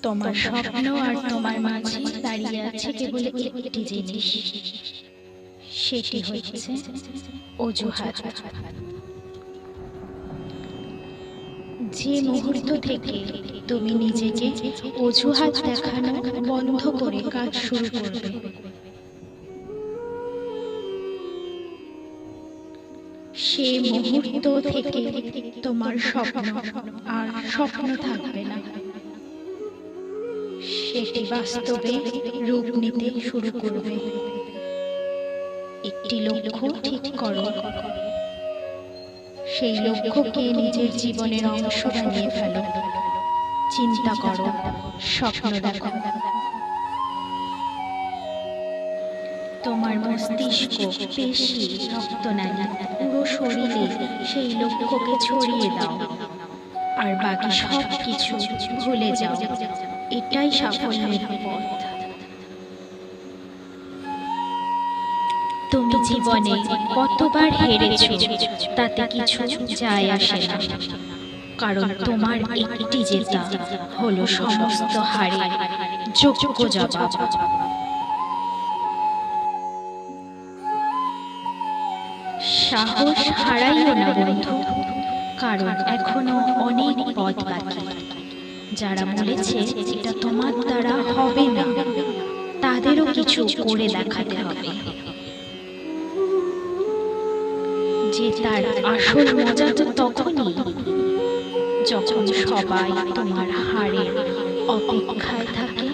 তোমার স্বপ্ন আর তোমার মাঝে দাঁড়িয়ে আছে কেবল একটি জিনিস, সেটি হচ্ছে অজুহাত। যে মুহূর্ত থেকে তুমি নিজেকে অজুহাত দেখানো বন্ধ করে কাজ শুরু করবে, সে মুহূর্ত থেকে তোমার স্বপ্ন আর স্বপ্ন থাকবে না, সেটি বাস্তবে রূপ নিতে শুরু করবে। একটি লক্ষ্য ঠিক করো, সেই লক্ষ্যকে নিজের জীবনের অংশ বানিয়ে ফেলো। চিন্তা করো, স্বপ্ন দেখো। তোমার মস্তিষ্ক, পেশি, রক্তনালী, পুরো শরীরে সেই লক্ষ্যকে ছড়িয়ে দাও, আর বাকি সব কিছু ভুলে যাও। এটাই সাফল্যের পথ। তুমি জীবনে কতবার হেরেছো তাতে কিছু যায় আসে না, কারণ তোমার একটি জেতা হলো সমস্ত হারের যোগ্য জবাব। সাহস হারাইও না বন্ধু, কারণ এখনো অনেক পথ বাকি। যারা বলেছে এটা তোমার দ্বারা হবে না, তাদেরও কিছু করে দেখাতে হবে। যে তার আসল মজা তো তখনই, যখন সবাই তোমার হারের অপেক্ষায় থাকে।